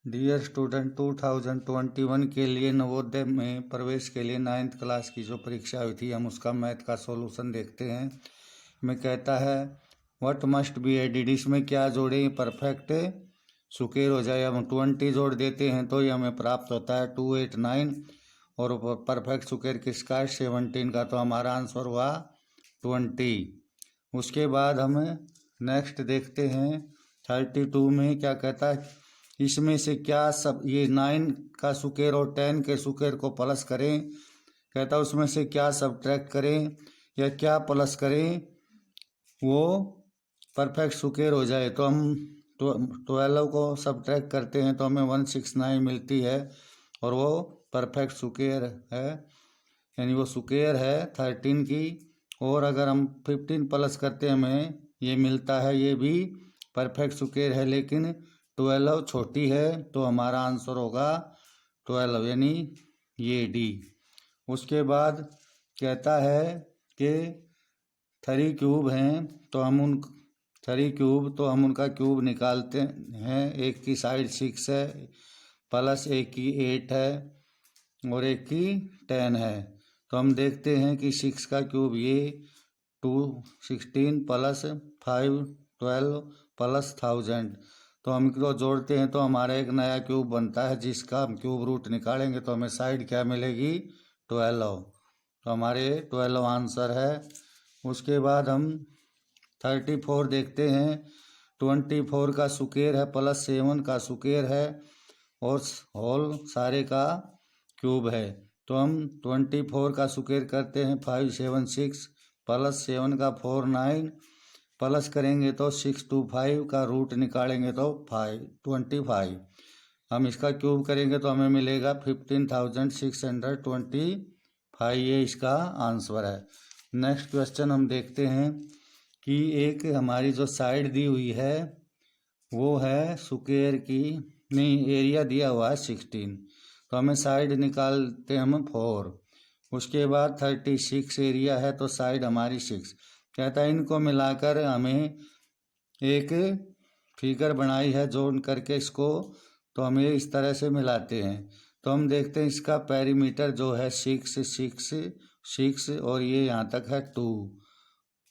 Dear student, 2021 के लिए नवोदय में प्रवेश के लिए 9th क्लास की जो परीक्षा हुई थी, हम उसका मैथ का सॉल्यूशन देखते हैं। में कहता है व्हाट मस्ट बी एडिड, इसमें क्या जोड़ें परफेक्ट सुकेर हो जाए। हम 20 जोड़ देते हैं तो ये हमें प्राप्त होता है 289, और परफेक्ट सुकेर किसका है 17 का, तो हमारा आंसर हुआ 20। उसके बाद हम नेक्स्ट देखते हैं 32 में क्या कहता है, इसमें से क्या सब, ये 9 का सुकेर और 10 के सुकेर को प्लस करें। कहता है उसमें से क्या सब्ट्रैक्ट करें या क्या प्लस करें वो परफेक्ट सुकेर हो जाए। तो हम 12 को सब्ट्रैक्ट करते हैं तो हमें 169 मिलती है, और वो परफेक्ट सुकेर है, यानी वो सुकेर है 13 की। और अगर हम 15 प्लस करते हैं हमें ये मिलता है, ये भी परफेक्ट सुकेर है, लेकिन 12 छोटी है, तो हमारा आंसर होगा 12, यानी ये डी। उसके बाद कहता है कि 3 क्यूब हैं, तो हम उन 3 क्यूब, तो हम उनका क्यूब निकालते हैं। एक की साइड 6 है, प्लस एक की 8 है, और एक की 10 है। तो हम देखते हैं कि 6 का क्यूब ये 2 16 प्लस 5 12 प्लस 1000, तो हम इनको जोड़ते हैं तो हमारा एक नया क्यूब बनता है, जिसका हम क्यूब रूट निकालेंगे तो हमें साइड क्या मिलेगी 12, तो हमारे 12 आंसर है। उसके बाद हम 34 देखते हैं। 24 का सुकेर है प्लस 7 का सुकेर है, और होल सारे का क्यूब है। तो हम 24 का सुकेर करते हैं 5 7 6 प्लस 7 का 4 9, प्लस करेंगे तो 625 का रूट निकालेंगे तो 25। हम इसका क्यूब करेंगे तो हमें मिलेगा 15,625, ये इसका आंसर है। नेक्स्ट क्वेश्चन हम देखते हैं कि एक हमारी जो साइड दी हुई है वो है सुकेर की, नहीं, एरिया दिया हुआ है 16, तो हमें साइड निकालते हैं हम 4। उसके बाद 36 एरिया है, तो साइड हमारी 6। कहता है इनको मिलाकर हमें एक फिगर बनाई है, जोड़ करके इसको, तो हम ये इस तरह से मिलाते हैं। तो हम देखते हैं इसका पेरीमीटर जो है 6 6 6, और ये यहाँ तक है 2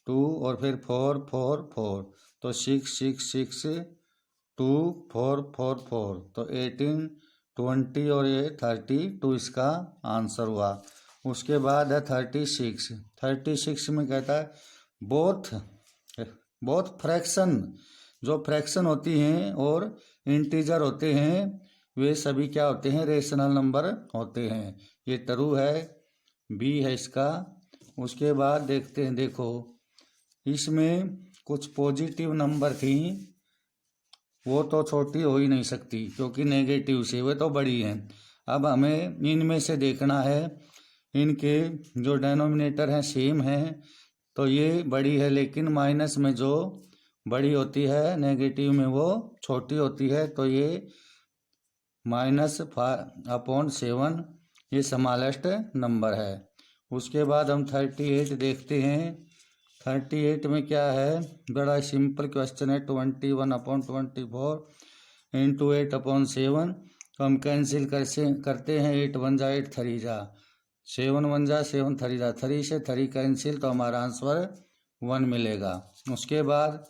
2, और फिर 4 4 4, तो 6 6 6 2 4 4 4, तो 18 20 और ये 32 इसका आंसर हुआ। उसके बाद है 36 में कहता है बोथ फ्रैक्शन, जो फ्रैक्शन होती हैं और इंटीजर होते हैं वे सभी क्या होते हैं, रेशनल नंबर होते हैं। ये ट्रू है, बी है इसका। उसके बाद देखते हैं, देखो इसमें कुछ पॉजिटिव नंबर थी, वो तो छोटी हो ही नहीं सकती क्योंकि नेगेटिव से वे तो बड़ी हैं। अब हमें इनमें से देखना है, इनके जो डेनोमिनेटर हैं सेम हैं, तो ये बड़ी है, लेकिन माइनस में जो बड़ी होती है नेगेटिव में वो छोटी होती है, तो ये -5/7 ये स्मॉलेस्ट नंबर है। उसके बाद हम 38 देखते हैं। 38 में क्या है, बड़ा सिंपल क्वेश्चन है, 21/24 इंटू 8/7, तो हम कैंसिल करते हैं। 8 1 जा 8 3 जा 7 1 जा 7 3 जा 3 से 3 कैंसिल, तो हमारा आंसर 1 मिलेगा। उसके बाद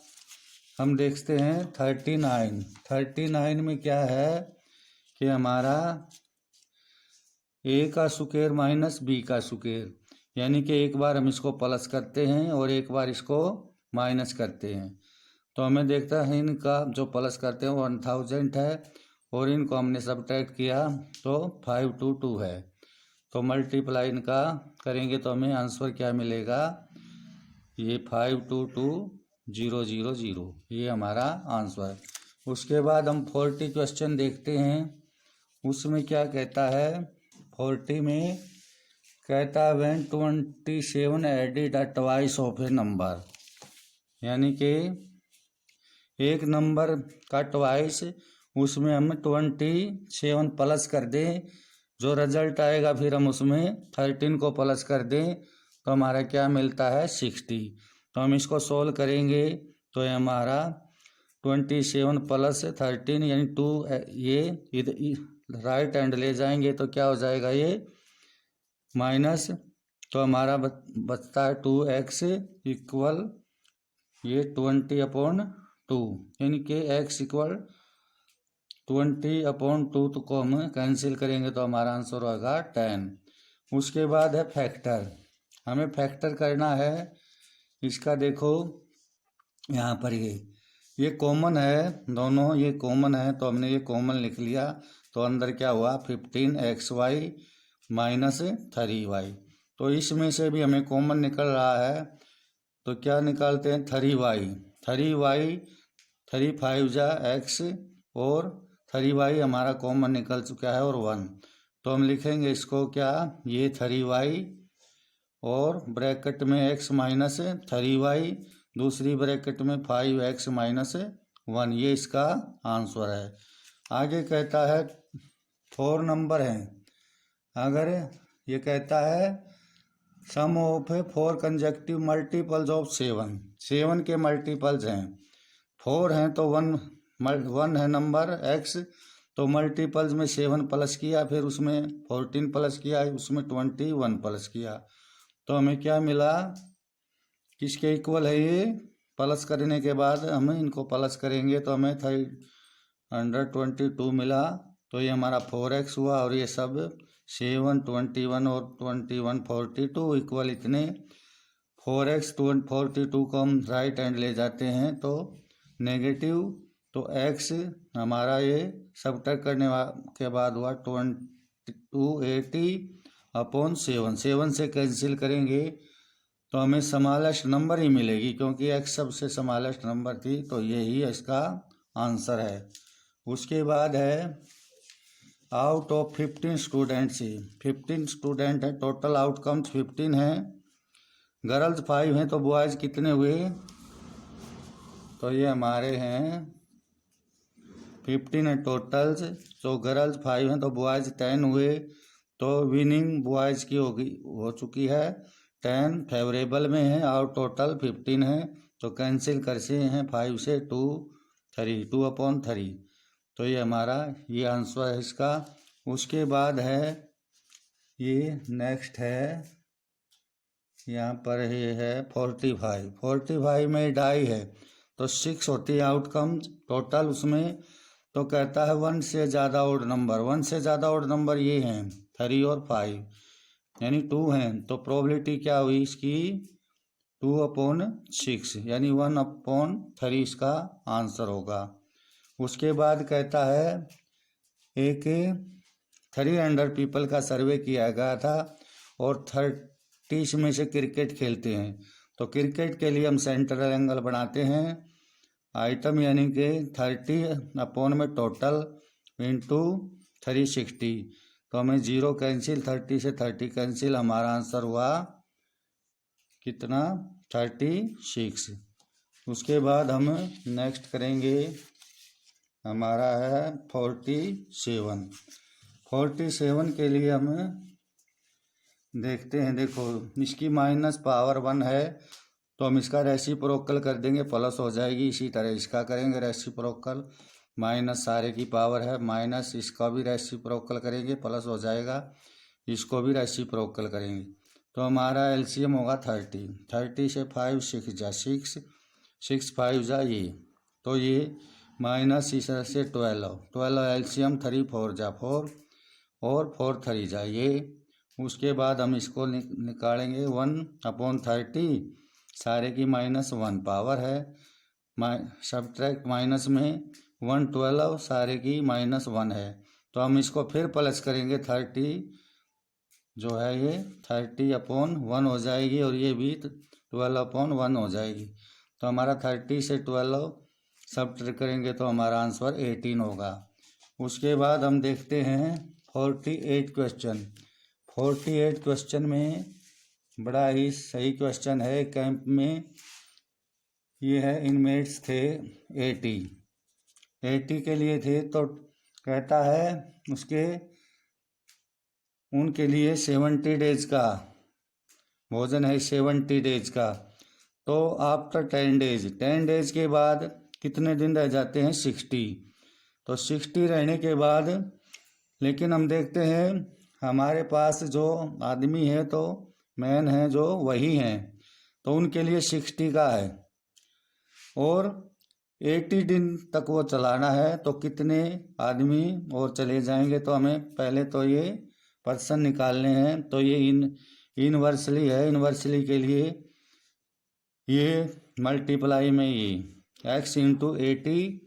हम देखते हैं 39 में क्या है कि हमारा ए का सुकेर माइनस बी का सुकेर, यानी कि एक बार हम इसको प्लस करते हैं और एक बार इसको माइनस करते हैं। तो हमें देखता है इनका जो प्लस करते हैं वो 1000 है, और इनको हमने सब्ट्रैक्ट किया तो 522 है। तो मल्टीप्लाई इनका करेंगे तो हमें आंसर क्या मिलेगा, ये 522000, ये हमारा आंसर है। उसके बाद हम 40 क्वेश्चन देखते हैं। उसमें क्या कहता है, 40 में कहता है when 27 added a twice of A number, यानी कि एक नंबर का ट्वाइस, उसमें हम 27 प्लस कर दें, जो रिजल्ट आएगा फिर हम उसमें 13 को प्लस कर दें, तो हमारा क्या मिलता है 60। तो हम इसको सोल्व करेंगे तो ये हमारा 27 प्लस 13 यानी 2, ये इधर राइट हैंड ले जाएंगे तो क्या हो जाएगा ये माइनस, तो हमारा बचता है 2x इक्वल ये 20/2 यानी कि x इक्वल 20/2 तो को हम कैंसिल करेंगे तो हमारा आंसर होगा 10। उसके बाद है फैक्टर, हमें फैक्टर करना है इसका। देखो यहाँ पर ये कॉमन है, दोनों ये कॉमन है तो हमने ये कॉमन लिख लिया। तो अंदर क्या हुआ 15xy माइनस 3y। तो इसमें से भी हमें कॉमन निकल रहा है तो क्या निकालते हैं 3y, 3y 3 5 जा x और 3y हमारा कॉमन निकल चुका है और 1। तो हम लिखेंगे इसको क्या, ये 3y और ब्रैकेट में x माइनस 3y, दूसरी ब्रैकेट में 5x माइनस 1, ये इसका आंसर है। आगे कहता है 4 नंबर है, अगर ये कहता है sum of 4 conjunctive multiples of 7, 7 के मल्टीपल्स हैं, 4 हैं तो 1 है नंबर x, तो मल्टीपल्स में 7 प्लस किया, फिर उसमें 14 प्लस किया, उसमें 21 प्लस किया, तो हमें क्या मिला, किसके इक्वल है ये, प्लस करने के बाद हम इनको प्लस करेंगे तो हमें 322 मिला। तो ये हमारा 4x हुआ और ये सब 7 21 और 21 42 इक्वल इतने 4x 42 को हम राइट हैंड ले जाते हैं तो नेगेटिव, तो x हमारा ये सबट्रैक्ट करने के बाद हुआ 280/7, 7 से कैंसिल करेंगे तो हमें स्मॉलेस्ट नंबर ही मिलेगी क्योंकि x सबसे स्मॉलेस्ट नंबर थी, तो यही इसका आंसर है। उसके बाद है आउट ऑफ 15 स्टूडेंट्स, 15 स्टूडेंट है, टोटल आउटकम्स 15 हैं, गर्ल्स 5 हैं, तो बॉयज़ कितने हुए, तो ये हमारे हैं 15 है टोटल्स, तो गर्ल्स 5 हैं तो बॉयज़ 10 हुए, तो विनिंग बॉयज़ की हो चुकी है 10 फेवरेबल में है और टोटल 15 है, तो कैंसिल करते हैं 5 से 2/3, तो ये हमारा ये आंसर है इसका। उसके बाद है ये नेक्स्ट है, यहाँ पर ये है 45 में डाई है तो 6 होती है आउटकम टोटल उसमें, तो कहता है 1 से ज़्यादा ओड नंबर, 1 से ज़्यादा ओड नंबर ये हैं 3 और 5 यानी 2 हैं, तो प्रोबेबिलिटी क्या हुई इसकी 2/6 यानी 1/3 इसका आंसर होगा। उसके बाद कहता है एक 300 पीपल का सर्वे किया गया था और 30 में से क्रिकेट खेलते हैं, तो क्रिकेट के लिए हम सेंट्रल एंगल बनाते हैं आइटम यानी कि 30 में टोटल इंटू 360, तो हमें 0 कैंसिल, 30 से 30 कैंसिल, हमारा आंसर हुआ कितना 36। उसके बाद हम नेक्स्ट करेंगे हमारा है 47 के लिए हम देखते हैं। देखो इसकी माइनस पावर 1 है तो हम इसका रेसिप्रोकल कर देंगे, प्लस हो जाएगी, इसी तरह इसका करेंगे रेसिप्रोकल, माइनस सारे की पावर है माइनस, इसका भी रेसिप्रोकल करेंगे प्लस हो जाएगा, इसको भी रेसिप्रोकल करेंगे, तो हमारा एलसीएम होगा 30 से 5 6 जा 6 5 जा ये, तो ये माइनस इस तरह से 12 एलसीएम 3 4 जा 4 और 4 3 जा ये। उसके बाद हम इसको निकालेंगे 1/30, सारे की -1 पावर है, सब्ट्रैक्ट माइनस में 112 सारे की -1 है, तो हम इसको फिर प्लस करेंगे 30 जो है ये 30/1 हो जाएगी और ये भी 12/1 हो जाएगी, तो हमारा 30 से 12 सब्ट्रैक्ट करेंगे तो हमारा आंसर 18 होगा। उसके बाद हम देखते हैं 48 क्वेश्चन में बड़ा ही सही क्वेश्चन है, कैंप में ये है इनमेट्स थे 80 के लिए थे, तो कहता है उनके लिए 70 डेज का भोजन है, 70 डेज का, तो आफ्टर 10 डेज के बाद कितने दिन रह जाते हैं 60। तो 60 रहने के बाद लेकिन हम देखते हैं हमारे पास जो आदमी है तो मैन है जो वही हैं, तो उनके लिए 60 का है और 80 दिन तक वो चलाना है। तो कितने आदमी और चले जाएंगे, तो हमें पहले तो ये पर्सन निकालने हैं। तो ये इनवर्सली है, इनवर्सली के लिए ये मल्टीप्लाई में ये x इंटू 80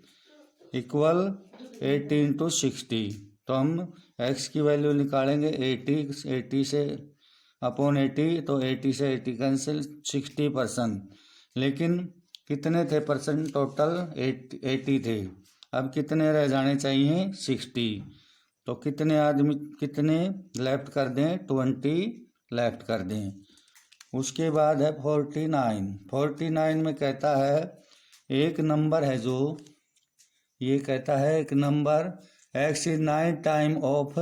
इक्वल 80 इंटू 60। तो हम x की वैल्यू निकालेंगे 80 से अपॉन 80, तो 80 से 80 कैंसिल, 60%। लेकिन कितने थे परसेंट टोटल 80 थे, अब कितने रह जाने चाहिए 60। तो कितने आदमी कितने लेफ्ट कर दें, 20 लेफ्ट कर दें। उसके बाद है 49 में कहता है एक नंबर है जो ये कहता है एक number x is 9 time of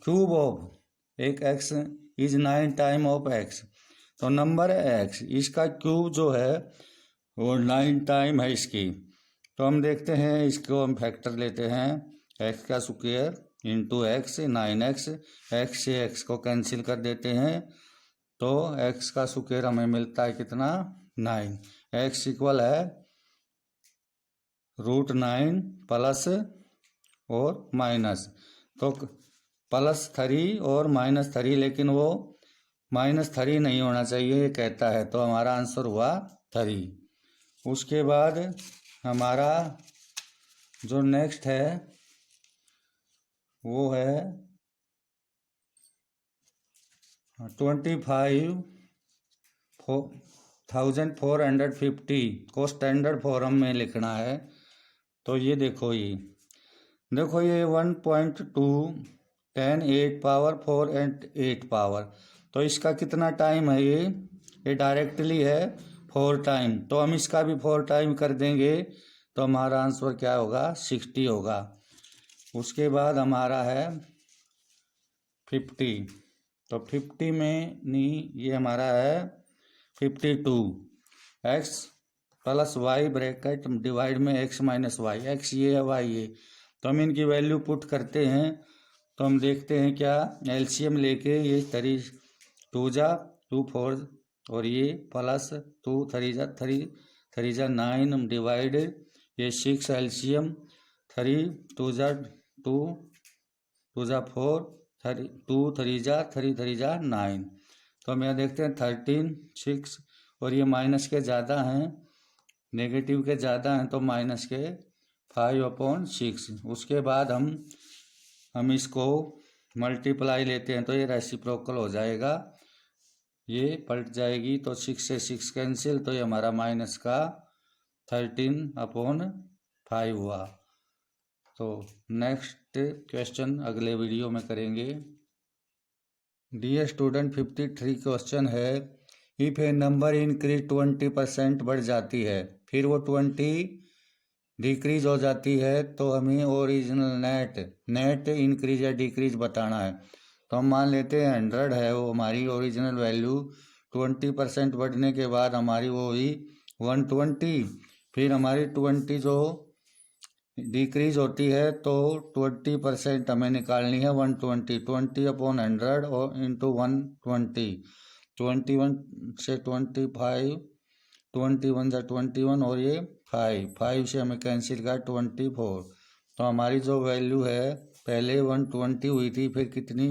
cube of एक x is 9 time of x। तो नंबर है x, इसका क्यूब जो है वो 9 टाइम है इसकी। तो हम देखते हैं इसको हम फैक्टर लेते हैं x का square into x 9x, x से x को कैंसिल कर देते हैं तो x का स्क्वायर हमें मिलता है कितना 9। x इक्वल है √9 प्लस और माइनस, तो +3 और -3, लेकिन वो -3 नहीं होना चाहिए ये कहता है, तो हमारा आंसर हुआ 3। उसके बाद हमारा जो नेक्स्ट है वो है 25,450 को स्टैंडर्ड फॉर्म में लिखना है। तो ये देखो ये 1.2 10 8 पावर 4 एंड 8 पावर, तो इसका कितना टाइम है ये डायरेक्टली है 4 टाइम, तो हम इसका भी 4 टाइम कर देंगे तो हमारा आंसर क्या होगा 60 होगा। उसके बाद हमारा है 50, तो 50 में नहीं ये हमारा है 52 x plus y bracket divide में x माइनस वाई, x ये है y ये, तो हम इनकी वैल्यू पुट करते हैं। तो हम देखते हैं क्या एलसीएम लेके ये 2 जा 2 4 और ये प्लस 2 3 जा 9 डिवाइड ये 6 एलसीएम 3 2 जा 2 2 जा 4 2 3 जा 9। तो हम यहाँ देखते हैं 13 6 और ये माइनस के ज़्यादा हैं, नेगेटिव के ज़्यादा हैं, तो माइनस के 5/6। उसके बाद हम इसको मल्टीप्लाई लेते हैं तो ये रेसिप्रोकल हो जाएगा, ये पलट जाएगी, तो 6 से 6 कैंसिल, तो ये हमारा माइनस का 13/5 हुआ। तो नेक्स्ट क्वेश्चन अगले वीडियो में करेंगे। डियर स्टूडेंट 53 क्वेश्चन है, इफ़ ए नंबर इंक्रीज 20% बढ़ जाती है फिर वो 20 डिक्रीज हो जाती है, तो हमें ओरिजिनल नेट इंक्रीज या डिक्रीज बताना है। तो हम मान लेते हैं 100 है वो हमारी ओरिजिनल वैल्यू, 20% बढ़ने के बाद हमारी वो हुई 120, फिर हमारी 20 जो डिक्रीज होती है तो 20% हमें निकालनी है 120, 20/100 और इंटू 120, 21 से 25 21 जा 21 और ये 5 से हमें कैंसिल का 24। तो हमारी जो वैल्यू है पहले 120 हुई थी, फिर कितनी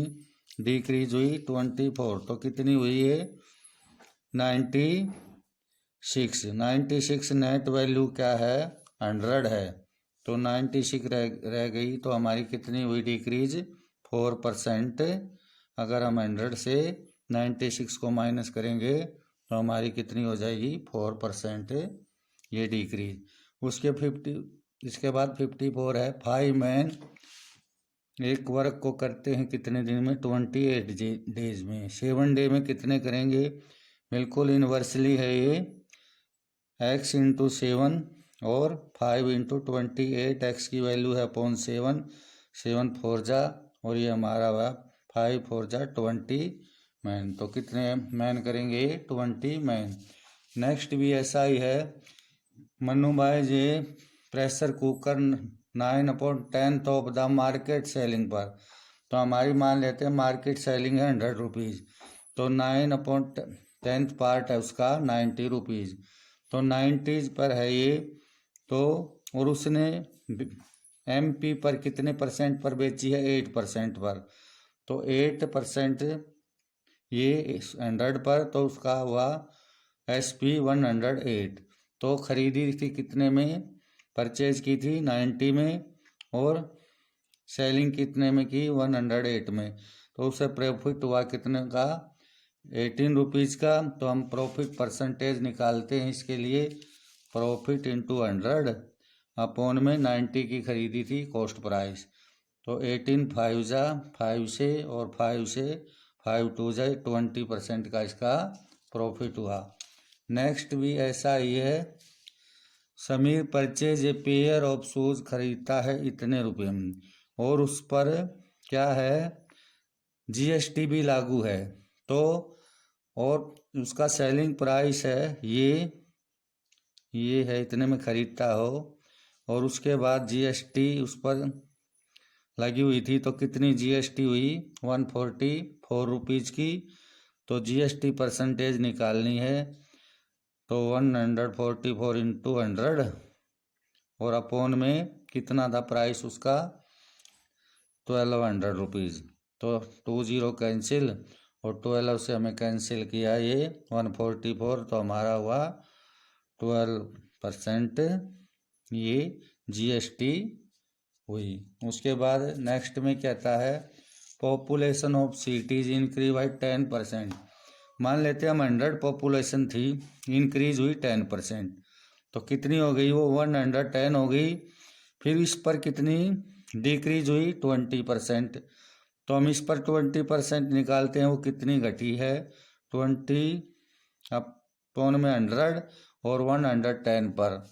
डिक्रीज हुई 24, तो कितनी हुई है 96। नेट वैल्यू क्या है 100 है, तो 96 रह गई, तो हमारी कितनी हुई डिक्रीज 4%। अगर हम 100 से 96 को माइनस करेंगे तो हमारी कितनी हो जाएगी 4% ये डिक्रीज। इसके बाद 54 है, 5 मैन एक वर्क को करते हैं कितने दिन में 28 डेज में, 7 डे में कितने करेंगे, बिल्कुल इनवर्सली है ये x इंटू 7 और 5 इंटू 28, एक्स की वैल्यू है अपॉन 7 4 जा और ये हमारा हुआ 5 4 जा 20 मैन, तो कितने मैन करेंगे 20 मैन। नेक्स्ट भी ऐसा ही है, Manu buys a pressure cooker 9/10 of the market selling पर। तो हमारी मान लेते हैं मार्केट सेलिंग है 100 रुपीज़, तो 9/10 पार्ट है उसका 90 रुपीज़, तो 90 पर है ये। तो और उसने MP पर कितने परसेंट पर बेची है? 8% पर। तो 8% ये 100 पर, तो उसका हुआ SP 108। तो खरीदी थी कितने में? परचेज की थी 90 में, और सेलिंग कितने में की? 108 में। तो उसे प्रॉफिट हुआ कितने का? 18 रुपीज़ का। तो हम प्रॉफिट परसेंटेज निकालते हैं इसके लिए, प्रॉफिट इंटू 100 अपॉन में 90 की खरीदी थी कॉस्ट प्राइस। तो 18 5 जा 5 से, और 5 से 5 2 जाए 20% का इसका प्रॉफिट हुआ। नेक्स्ट भी ऐसा ही है। Sameer purchase a pair of shoes, खरीदता है इतने रुपये में, और उस पर क्या है? GST भी लागू है। तो और उसका सेलिंग प्राइस है ये है इतने में खरीदता हो, और उसके बाद GST उस पर लगी हुई थी। तो कितनी GST हुई? 144 रुपीज़ की। तो GST परसेंटेज निकालनी है, तो 144 इंटू 100, और अपॉन में कितना था प्राइस उसका? 1200 रुपीज़। तो 20 कैंसिल, और 12 से हमें कैंसिल किया ये 144, तो हमारा हुआ 12% ये GST हुई। उसके बाद नेक्स्ट में कहता है population of cities increase by 10%। मान लेते हैं हम 100 पॉपुलेशन थी, इंक्रीज हुई 10%, तो कितनी हो गई? वो 110 हो गई। फिर इस पर कितनी डिक्रीज हुई? 20%। तो हम इस पर 20% निकालते हैं, वो कितनी घटी है? 20 अपॉन में 100 और 110 पर।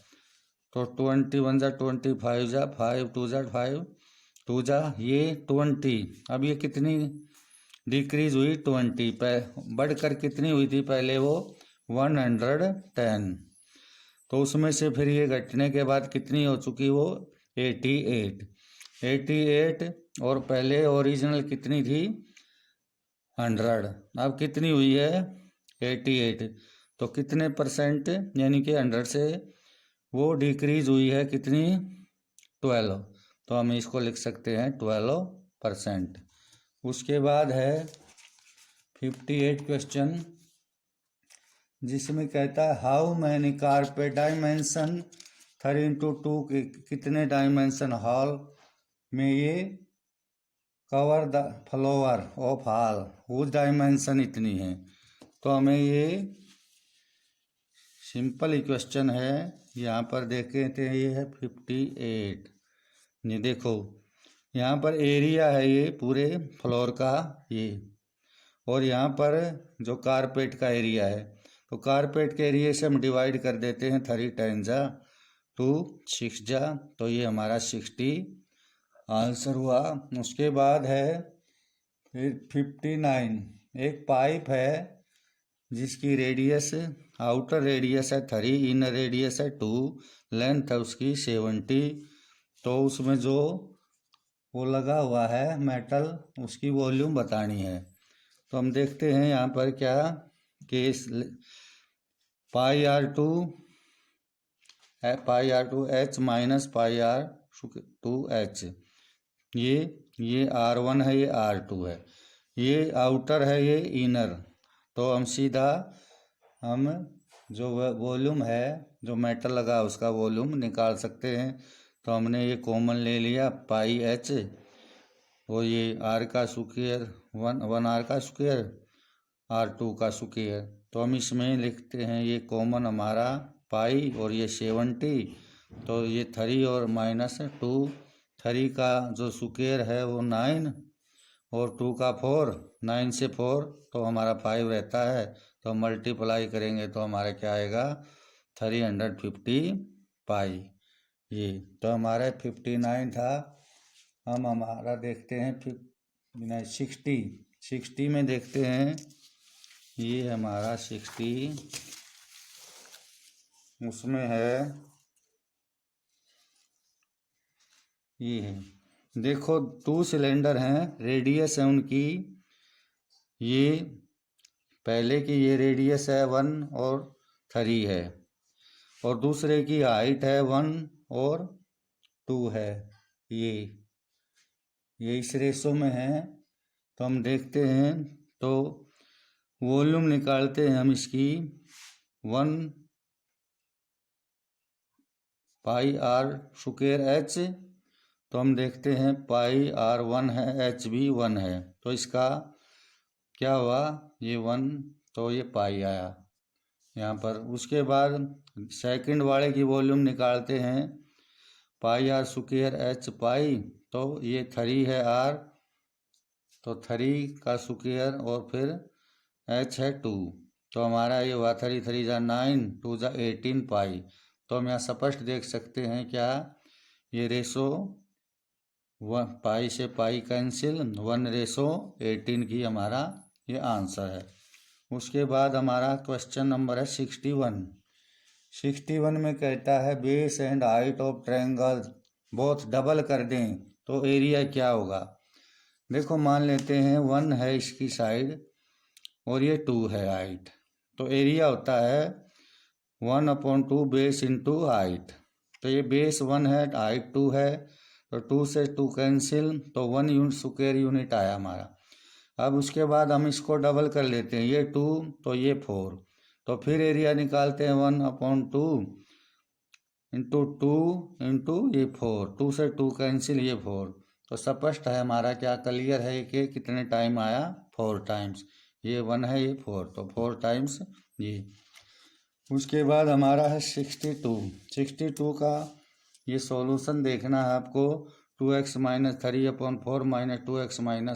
तो 21 जा 25 जा 5 2 जा 5 2 जा ये 20। अब ये कितनी डिक्रीज हुई? 20 पे बढ़कर कितनी हुई थी पहले? वो 110। तो उसमें से फिर ये घटने के बाद कितनी हो चुकी? वो 88। और पहले ओरिजिनल कितनी थी? 100। अब कितनी हुई है? 88। तो कितने परसेंट, यानी कि 100 से वो डिक्रीज हुई है कितनी? 12। तो हम इसको लिख सकते हैं 12%। उसके बाद है 58 क्वेश्चन, जिसमें कहता है how many carpet dimension 3x2 कितने डायमेंशन हॉल में ये cover the floor of hall whose dimension इतनी है। तो हमें ये सिंपल क्वेश्चन है, यहाँ पर देखे थे ये है 58। ये देखो यहाँ पर एरिया है ये पूरे फ्लोर का ये, और यहाँ पर जो कारपेट का एरिया है, तो कारपेट के एरिया से हम डिवाइड कर देते हैं 3 10 जा 2 6 जा, तो ये हमारा 60 आंसर हुआ। उसके बाद है फिर 59। एक पाइप है जिसकी रेडियस, आउटर रेडियस है 3, इनर रेडियस है 2, लेंथ है उसकी 70। तो उसमें जो वो लगा हुआ है मेटल, उसकी वॉल्यूम बतानी है। तो हम देखते हैं यहाँ पर क्या case πr2 H minus πr2H। ये R1 है, ये R2 है, ये आउटर है, ये इनर। तो हम सीधा हम जो वॉल्यूम है, जो मेटल लगा उसका वॉल्यूम निकाल सकते हैं। तो हमने ये कॉमन ले लिया πH, और ये R का स्क्वायर 1 R का स्क्वायर R2 का स्क्वायर। तो हम इसमें लिखते हैं ये कॉमन हमारा पाई, और ये 70। तो ये 3 और -2, 3 का जो स्क्वायर है वो 9, और 2 का 4, 9 से 4 तो हमारा 5 रहता है। तो मल्टीप्लाई करेंगे तो हमारा क्या आएगा? 350 पाई। ये तो हमारा 59 था। हम हमारा देखते हैं 60 में देखते हैं। ये हमारा 60, उसमें है ये है, देखो 2 सिलेंडर हैं, रेडियस है उनकी, ये पहले की ये रेडियस है 1 और 3 है, और दूसरे की हाइट है 1 और 2 है। ये इस रेशो में है। तो हम देखते हैं, तो वॉल्यूम निकालते हैं हम इसकी 1 पाई आर स्क्वायर एच। तो हम देखते हैं पाई आर 1 है, एच भी 1 है, तो इसका क्या हुआ, ये 1, तो ये पाई आया यहाँ पर। उसके बाद सेकंड वाले की वॉल्यूम निकालते हैं, पाई आर स्क्वायर एच पाई, तो ये 3 है आर, तो 3 का स्क्वायर और फिर एच है 2, तो हमारा ये हुआ 3 3 जा 9, 2 जा 18 पाई। तो हम यहाँ स्पष्ट देख सकते हैं क्या, ये रेशो 1 पाई से पाई कैंसिल, 1:18 की हमारा ये आंसर है। उसके बाद हमारा क्वेश्चन नंबर है 61 में कहता है base and height of triangle both double कर दें तो एरिया क्या होगा। देखो मान लेते हैं 1 है इसकी साइड और ये 2 है हाइट, तो एरिया होता है 1/2 बेस इंटू हाइट। तो ये बेस 1 है, हाइट 2 है, तो 2 से 2 कैंसिल, तो 1 यूनिट स्क्वायर यूनिट आया हमारा। अब उसके बाद हम इसको डबल कर लेते हैं, ये 2 तो ये 4, तो फिर एरिया निकालते हैं 1/2 इंटू 2 इंटू ये 4, 2 से 2 कैंसिल, ये 4। तो स्पष्ट है हमारा, क्या क्लियर है कि कितने टाइम आया, 4 टाइम्स। ये 1 है, ये 4, तो 4 टाइम्स ये। उसके बाद हमारा है 62 का ये सॉल्यूशन देखना है आपको। 2x - 3/4 - 2x - 1/2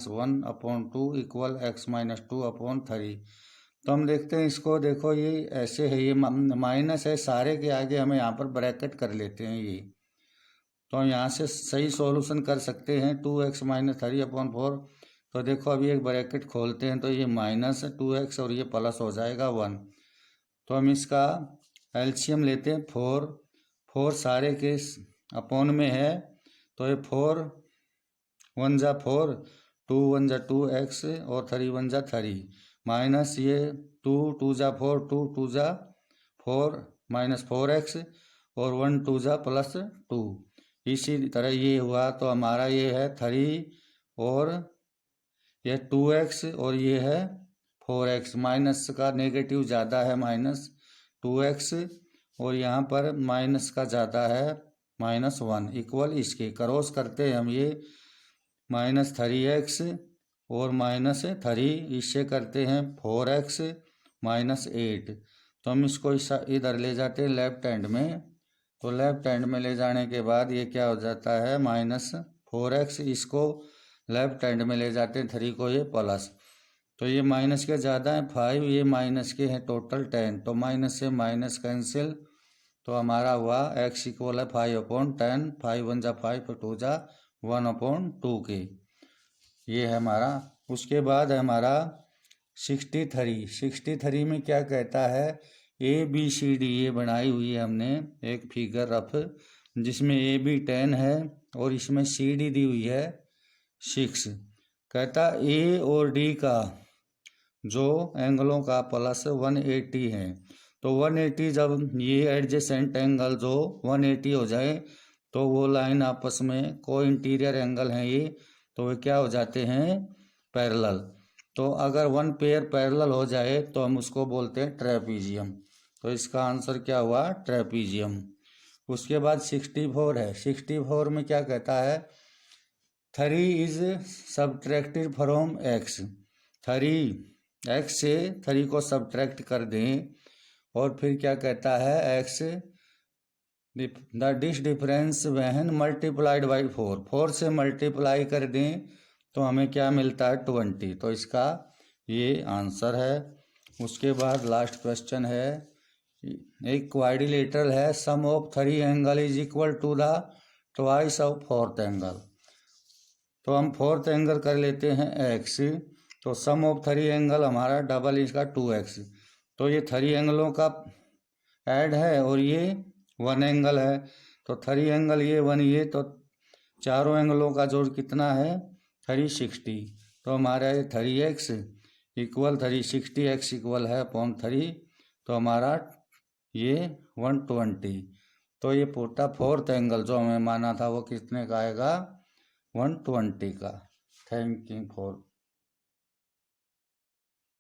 = x - 2/3। तो हम देखते हैं इसको, देखो ये ऐसे है, ये माइनस है, सारे के आगे हमें यहाँ पर ब्रैकेट कर लेते हैं ये। तो यहाँ से सही सॉल्यूशन कर सकते हैं। 2x - 3/4, तो देखो अभी एक ब्रैकेट खोलते हैं, तो ये -2x और ये प्लस हो जाएगा 1। तो हम इसका एलसीएम लेते हैं 4 सारे के अपॉन में है, तो ये 4 1 जा 4, 2 1 जा 2x और 3 1 जा 3, माइनस ये 2 2 जा 4, 2 2 जा 4 -4x और 1 2 जा +2। इसी तरह ये हुआ, तो हमारा ये है 3 और ये 2x और ये है 4x, माइनस का नेगेटिव ज़्यादा है -2x, और यहाँ पर माइनस का ज़्यादा है -1, इक्वल इसके क्रॉस करते हैं हम ये -3x और -3, इससे करते हैं 4x -8। तो हम इसको इधर ले जाते हैं लेफ्ट हैंड में, तो लेफ्ट हैंड में ले जाने के बाद ये क्या हो जाता है -4x, इसको लेफ्ट हैंड में ले जाते हैं 3 को, ये प्लस, तो ये माइनस के ज़्यादा है 5, ये माइनस के हैं टोटल 10, तो माइनस से माइनस कैंसिल, तो हमारा हुआ x = 5/10, 5 1 जा 5, 2 जा 1/2 के, ये है हमारा। उसके बाद है हमारा 63 में क्या कहता है, ABCD ये बनाई हुई है हमने एक फिगर रफ, जिसमें AB 10 है और इसमें CD दी हुई है 6। कहता A और D का जो एंगलों का प्लस 180 है, तो 180 जब ये एडजेसेंट एंगल जो 180 हो जाए, तो वो लाइन आपस में को इंटीरियर एंगल हैं ये, तो वे क्या हो जाते हैं, पैरेलल। तो अगर 1 पेयर पैरेलल हो जाए तो हम उसको बोलते हैं ट्रेपीजियम। तो इसका आंसर क्या हुआ, ट्रेपीजियम। उसके बाद 64 है, 64 में क्या कहता है, 3 is subtracted from x, 3 x से 3 को सब्ट्रैक्ट कर दें, और फिर क्या कहता है, x द डिस डिफरेंस वहन मल्टीप्लाइड बाई 4 से मल्टीप्लाई कर दें, तो हमें क्या मिलता है, 20। तो इसका ये आंसर है। उसके बाद लास्ट क्वेश्चन है, एक क्वाड्रिलेटरल है, sum of 3 angle is equal to the twice of 4th angle. तो हम 4th एंगल कर लेते हैं x, तो सम ऑफ 3 एंगल हमारा डबल इसका 2x, तो ये 3 एंगलों का ऐड है और ये 1 एंगल है, तो 3 एंगल ये 1 ये, तो चारों एंगलों का जोड़ कितना है 360। तो हमारा ये 3x इक्वल 360, x इक्वल है अपॉन 3, तो हमारा ये 120। तो ये पूरा फोर्थ एंगल जो हमें माना था वो कितने का आएगा 120 का। Thank you for